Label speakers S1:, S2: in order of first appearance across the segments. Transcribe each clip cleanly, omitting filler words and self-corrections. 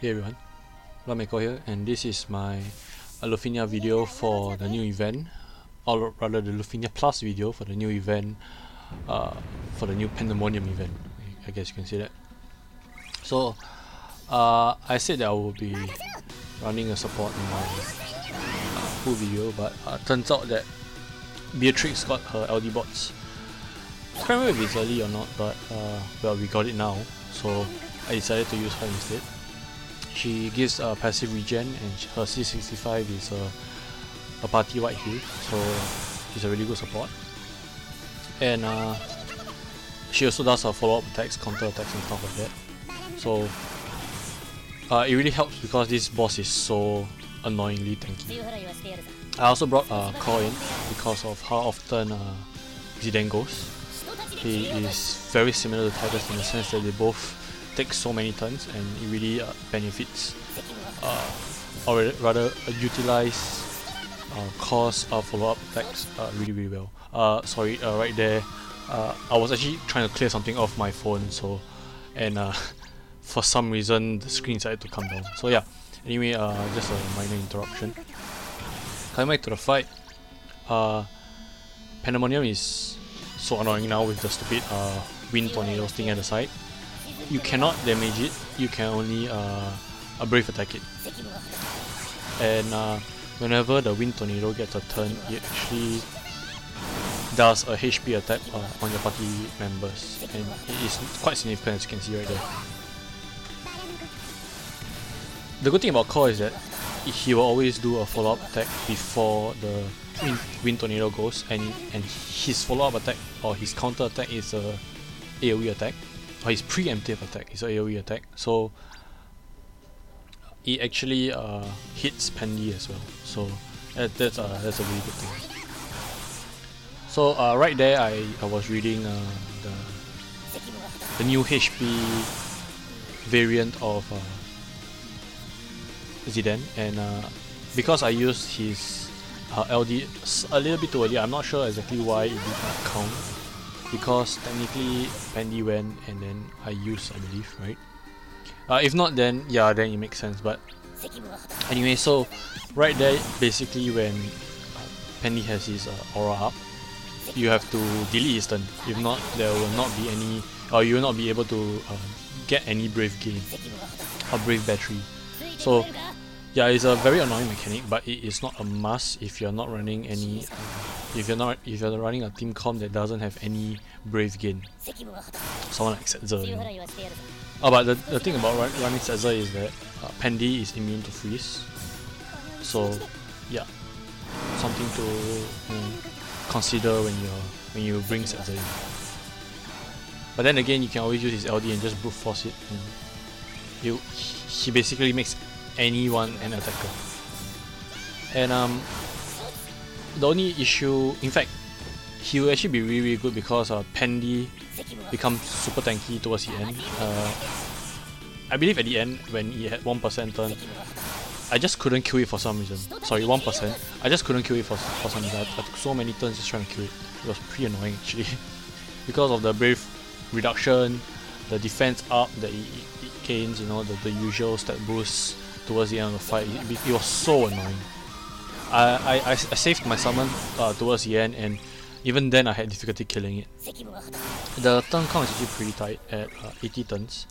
S1: Hey everyone, bloodmako here, and this is my Lufenia video for the new event, or rather the Lufenia Plus video for the new event, for the new Pandemonium event. I guess you can say that. So, I said that I will be running a support in my full video, but turns out that Beatrix got her LD bots. I can't remember if it's early or not, but well, we got it now, so I decided to use her instead. She gives a passive regen, and her C65 is a party white heal, so she's a really good support. And she also does her follow-up attacks, counter attacks and stuff like that. So it really helps because this boss is so annoyingly tanky. I also brought Core in because of how often Zidane goes. He is very similar to Titus in the sense that they both take so many turns, and it really benefits, or rather utilize Core's follow-up attacks really well. Right there, I was actually trying to clear something off my phone, so for some reason the screen decided to come down. So yeah, anyway, just a minor interruption. Coming back to the fight, Pandemonium is so annoying now with the stupid wind tornado thing at the side. You cannot damage it, you can only brave attack it. And whenever the wind tornado gets a turn, it actually does a HP attack on your party members, and it is quite significant, as you can see right there. The good thing about Core is that he will always do a follow-up attack before the wind tornado goes, and his follow-up attack or his counter attack is a AoE attack, or his preemptive attack is a AoE attack. So it actually hits Pandy as well. So that's a really good thing. So right there, I was reading the new HP variant of Zidane, and because I used his LD a little bit too early, I'm not sure exactly why it did not count, because technically Pandy went and then I used, I believe, right? If not, then yeah, then it makes sense. But anyway, so right there, basically when Pandy has his aura up, you have to delete his turn. If not, there will not be any, or you will not be able to get any brave gain or brave battery. So yeah, it's a very annoying mechanic, but it is not a must if you're not running any. If you're running a team comp that doesn't have any brave gain, someone like Setzer, you know. But the thing about running Setzer is that Pandy is immune to freeze. So yeah, something to consider when you bring Setzer in. But then again, you can always use his LD and just brute force it. He basically makes anyone an attacker. And the only issue, in fact, he will actually be really good because Pandy becomes super tanky towards the end. I believe at the end, when he had 1% turn, I just couldn't kill it for some reason. Sorry, 1%. I just couldn't kill it for some reason. I took so many turns just trying to kill it. It was pretty annoying actually. Because of the brave reduction, the defense up that it gains, you know, the usual stat boost towards the end of the fight. It was so annoying. I saved my summon towards the end, and even then I had difficulty killing it. The turn count is actually pretty tight at 80 turns,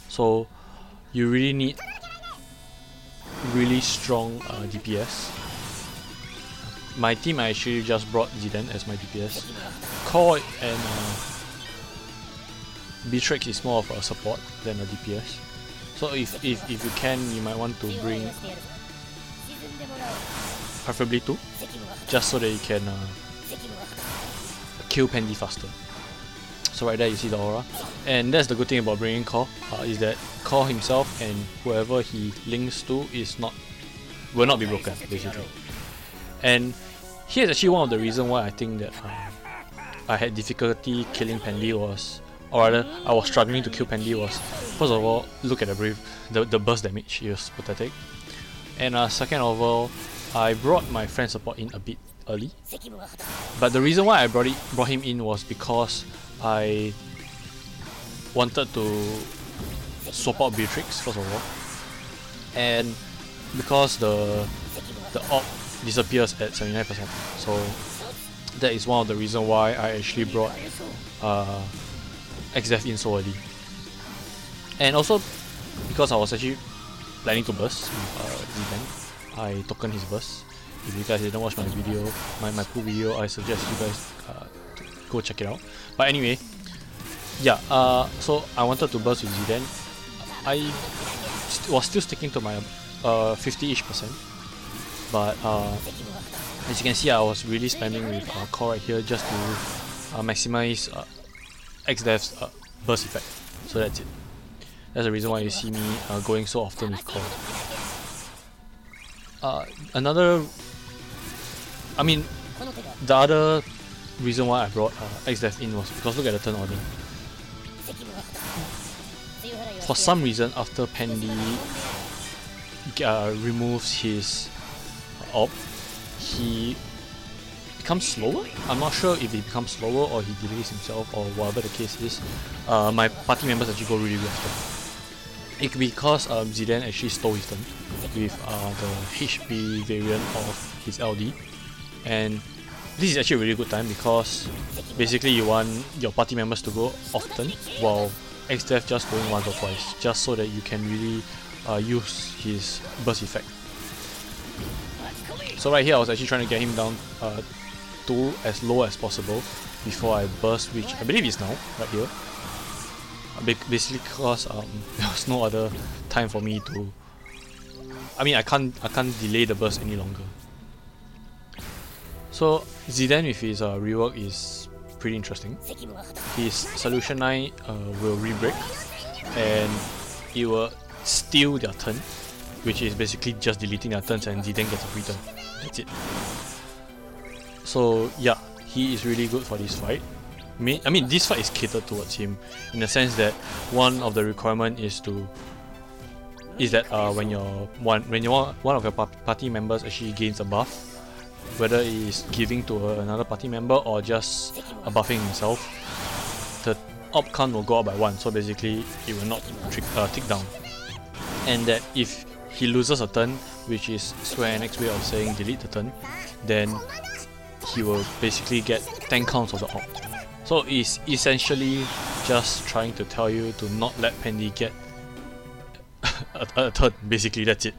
S1: so you really need really strong DPS. My team, I actually just brought Zidane as my DPS. Core and Beatrix is more of a support than a DPS. So if you can, you might want to bring preferably 2, just so that you can kill Pandy faster. So right there you see the aura, and that's the good thing about bringing Core, is that Core himself and whoever he links to will not be broken, basically. And here's actually one of the reasons why I think that I had difficulty killing Pandy was, or rather I was struggling to kill Pandy was, first of all, look at the burst damage, it was pathetic. And second of all, I brought my friend support in a bit early. But the reason why I brought him in was because I wanted to swap out Beatrix first of all, and because the AoE disappears at 79%, so that is one of the reasons why I actually brought XDEF in so early. And also because I was actually planning to burst with Zidane, I token his burst. If you guys didn't watch my video, my pool video, I suggest you guys to go check it out. But anyway, yeah, so I wanted to burst with Zidane. I was still sticking to my 50-ish%, but as you can see, I was really spamming with core right here just to maximize XDEF's burst effect. So that's it. That's the reason why you see me going so often with core. The other reason why I brought XDEF in was because look at the turn order. For some reason, after Pandy removes his AoE, he becomes slower. I'm not sure if he becomes slower or he delays himself or whatever the case is. My party members actually go really often. It could be because Zidane actually stole his turn with the HP variant of his LD, and this is actually a really good time because basically you want your party members to go often while XDEF just going once or twice, just so that you can really use his burst effect. So right here I was actually trying to get him down to as low as possible before I burst, which I believe is now, right here. Basically because there was no other time for me to... I can't delay the burst any longer. So Zidane with his rework is pretty interesting. His Solution 9 will re-break and it will steal their turn, which is basically just deleting their turns, and Zidane gets a free turn. That's it. So yeah, he is really good for this fight. This fight is catered towards him in the sense that one of the requirement is that when one of your party members actually gains a buff, whether it is giving to another party member or just buffing himself, the AoE count will go up by 1, so basically it will not tick down. And that if he loses a turn, which is Square Enix's way of saying delete the turn, then he will basically get 10 counts of the AoE. So it's essentially just trying to tell you to not let Pandy get a turn, basically, that's it.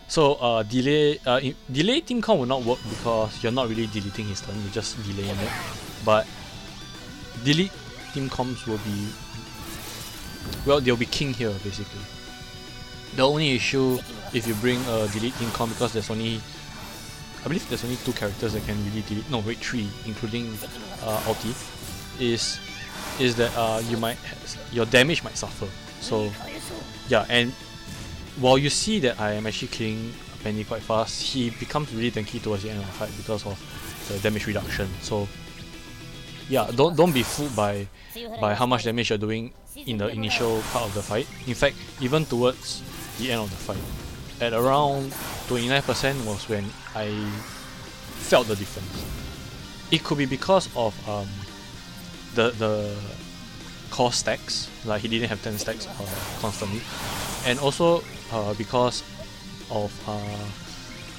S1: So delay team count will not work because you're not really deleting his turn, you're just delaying it. But delete team comps will be, well, they'll be king here basically. The only issue if you bring a delete team comp, because there's only, I believe there's only 2 characters that can really delete, no wait, 3 including ulti, is that your damage might suffer. So yeah, and while you see that I am actually killing Pandy quite fast, he becomes really tanky towards the end of the fight because of the damage reduction. So yeah, don't be fooled by how much damage you're doing in the initial part of the fight. In fact, even towards the end of the fight, at around 29% was when I felt the difference. It could be because of the core stacks, like he didn't have 10 stacks constantly, and also because of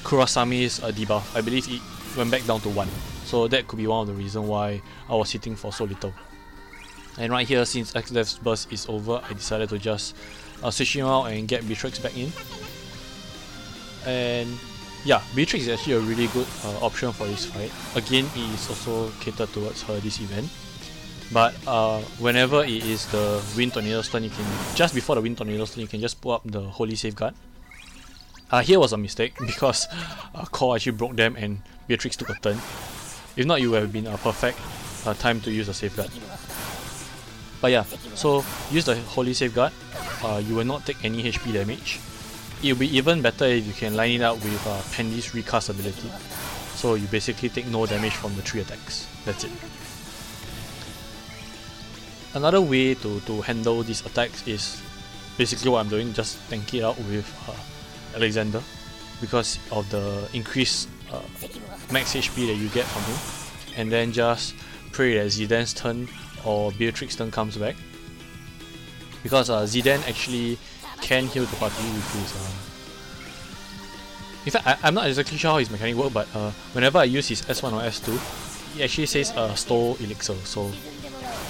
S1: Kurasami's debuff. I believe it went back down to 1, so that could be one of the reasons why I was hitting for so little. And right here, since XDEF's burst is over, I decided to just switch him out and get Beatrix back in. And yeah, Beatrix is actually a really good option for this fight. Again, it is also catered towards her this event. But whenever it is the Wind Tornado's turn, you can, just before the Wind Tornado's turn, you can just pull up the Holy Safeguard. Here was a mistake because Core actually broke them and Beatrix took a turn. If not, it would have been a perfect time to use the Safeguard. But yeah, so use the Holy Safeguard, you will not take any HP damage. It will be even better if you can line it up with Pandy's recast ability. So you basically take no damage from the 3 attacks. That's it. Another way to handle these attacks is basically what I'm doing, just tank it out with Alexander because of the increased max HP that you get from him, and then just pray that Zidane's turn or Beatrix's turn comes back, because Zidane actually can heal the party, which is in fact I'm not exactly sure how his mechanic works, but whenever I use his S1 or S2, he actually says store elixir. So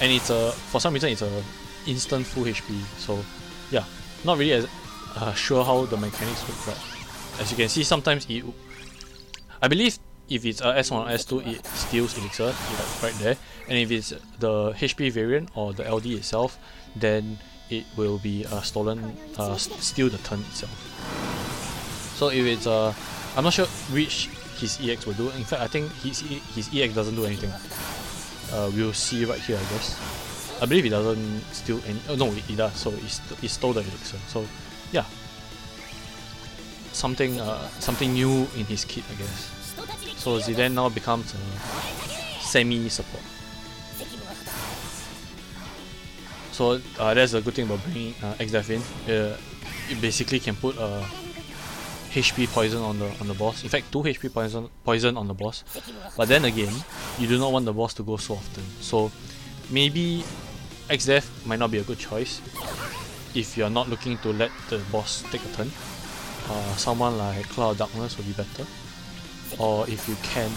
S1: and it's for some reason it's a instant full HP. So yeah, not really as sure how the mechanics work, but as you can see, sometimes I believe if it's S1 or S2, it steals elixir, like right there, and if it's the HP variant or the LD itself, then it will be stolen, steal the turn itself. So if it's I'm not sure which his EX will do. In fact, I think his EX doesn't do anything. We'll see right here, I guess. I believe it doesn't steal any. Oh no, it does. So it stole the elixir. So yeah, something new in his kit, I guess. So Zidane now becomes a semi-support. So that's a good thing about bringing XDev in. You basically can put HP poison on the boss. In fact, 2 HP poison on the boss. But then again, you do not want the boss to go so often. So maybe XDev might not be a good choice if you are not looking to let the boss take a turn. Someone like Cloud of Darkness would be better. Or if you can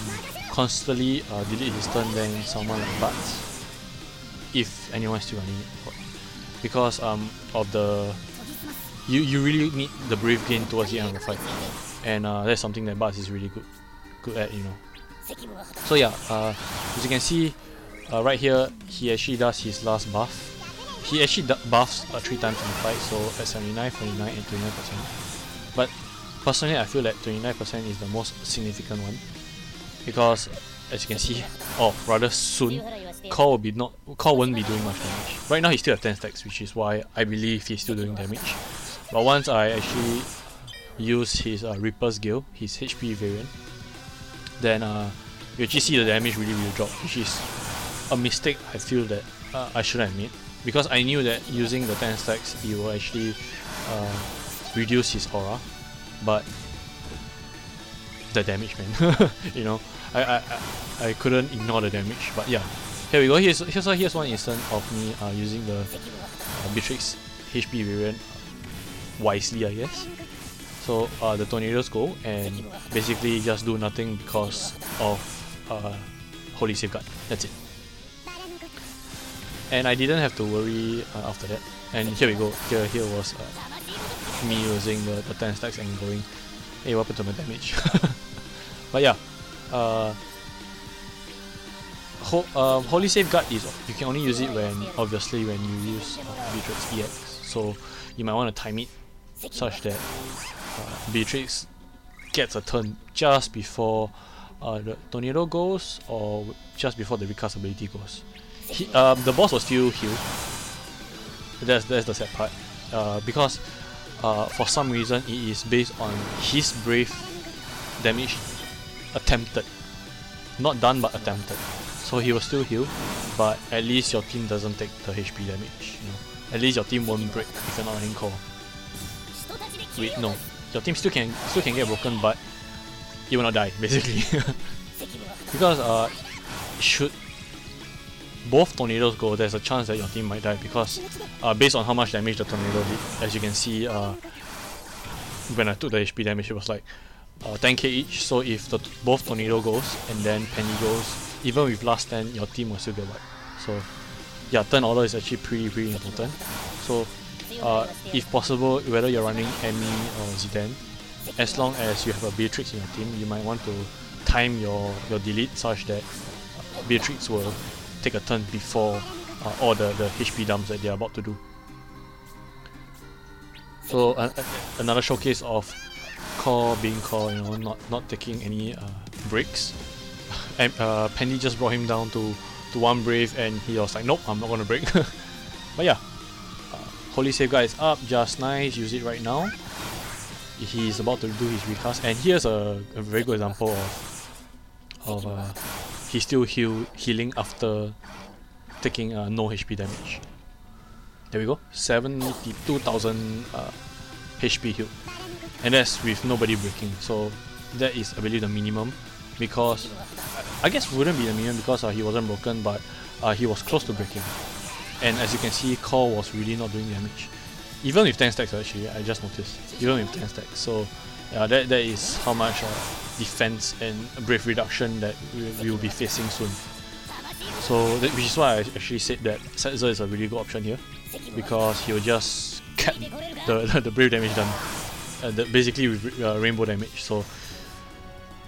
S1: constantly delete his turn, then someone like Bats, if anyone's still running it. Because of the you really need the brave gain towards the end of the fight, and that's something that Bats is really good at, you know. So yeah, as you can see right here, he actually does his last buff. He actually buffs 3 times in the fight, so at 79, 49 and 29%. But personally, I feel that 29% is the most significant one, because as you can see, or rather soon, Core won't be doing much damage. Right now he still has 10 stacks, which is why I believe he's still doing damage. But once I actually use his Reaper's Gale, his HP variant, then you actually see the damage really drop, which is a mistake I feel that I shouldn't have made, because I knew that using the 10 stacks he will actually reduce his aura. But the damage, man, you know, I couldn't ignore the damage. But yeah, here we go. Here's one instance of me using the Beatrix HP variant wisely, I guess. So the tornadoes go and basically just do nothing because of Holy Safeguard. That's it. And I didn't have to worry after that. And here we go. Here was me using the 10 stacks and going, hey, what happened to my damage? But yeah, Holy Safeguard is, you can only use it obviously when you use Beatrix EX. So you might want to time it such that Beatrix gets a turn just before the tornado goes, or just before the recast ability goes. The boss will still heal. That's the sad part, because for some reason it is based on his brave damage attempted, not done but attempted. So he will still heal, but at least your team doesn't take the HP damage, you know. At least your team won't break if you're not running core. Wait, no, your team still can get broken, but you will not die basically. Because should both tornadoes go, there's a chance that your team might die, because based on how much damage the tornado did, as you can see, when I took the HP damage, it was like 10k each. So if both tornado goes and then Penny goes, even with last 10, your team will still get wiped. So yeah, turn order is actually pretty important. So if possible, whether you're running Ami or Zidane, as long as you have a Beatrix in your team, you might want to time your delete such that Beatrix will take a turn before all the HP dumps that they're about to do. So another showcase of Core being Core, you know, not taking any breaks. And Penny just brought him down to 1 brave, and he was like, nope, I'm not gonna break. But yeah, Holy Safeguard is up, just nice, use it right now. He's about to do his recast, and here's a very good example of he's still healing after taking no HP damage. There we go, 72,000 HP healed, and that's with nobody breaking. So that is, I believe, the minimum, because I guess wouldn't be the minimum because he wasn't broken, but he was close to breaking. And as you can see, Core was really not doing damage. Even with 10 stacks actually, I just noticed. Even with 10 stacks. So yeah, that is how much defense and brave reduction that we will be facing soon. So which is why I actually said that Setzer is a really good option here, because he will just cap the brave damage done, basically with rainbow damage. So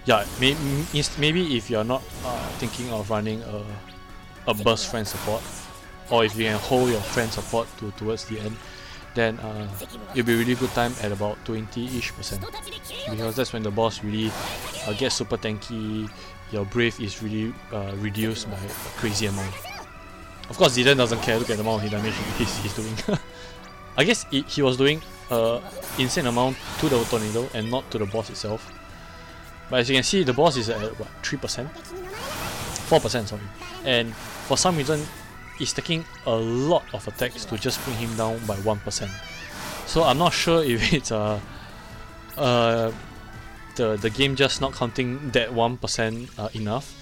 S1: yeah, maybe if you're not thinking of running a burst friend support, or if you can hold your friend support towards the end, then it'll be a really good time at about 20-ish%, because that's when the boss really gets super tanky. Your brave is really reduced by a crazy amount. Of course, Zidane doesn't care. Look at the amount of damage he's doing. I guess he was doing insane amount to the tornado and not to the boss itself. But as you can see, the boss is at what, 3%? 4%, sorry. And for some reason, it's taking a lot of attacks to just bring him down by 1%. So I'm not sure if it's the game just not counting that 1% enough,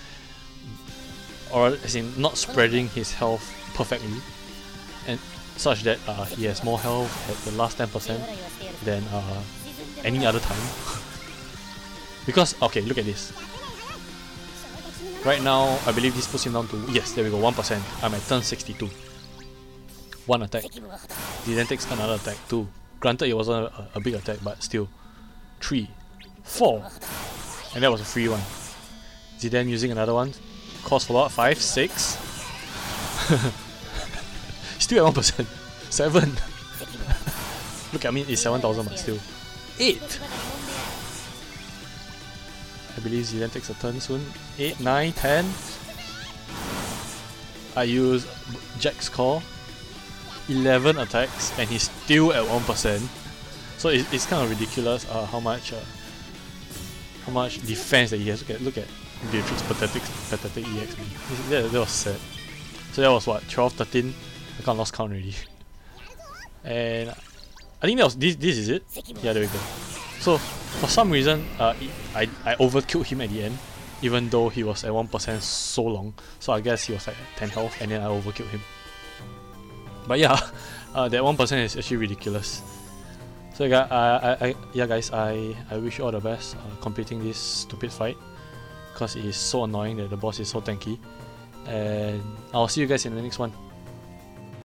S1: or as in not spreading his health perfectly, and such that he has more health at the last 10% than any other time. Because okay, look at this. Right now, I believe this puts him down to, yes, there we go, 1%. I'm at turn 62. One attack. He then takes another attack, 2. Granted, it wasn't a big attack, but still. 3, 4, and that was a free one. Zidane using another one, cost for about 5, 6. Still at 1%. 7. Look, I mean it's 7,000, but still. 8. I believe Zidane takes a turn soon. 8, 9, 10. I use Jack's Call. 11 attacks, and he's still at 1%. So it's kind of ridiculous how much defense that he has. Look at Beatrix's pathetic EX. That was sad. So that was what, 12, 13? I can't lost count already. And I think that was this is it. Yeah, there we go. So for some reason, I overkilled him at the end, even though he was at 1% so long. So I guess he was like at 10 health, and then I overkilled him. But yeah, that 1% is actually ridiculous. So yeah guys, I wish you all the best completing this stupid fight, because it is so annoying that the boss is so tanky. And I'll see you guys in the next one.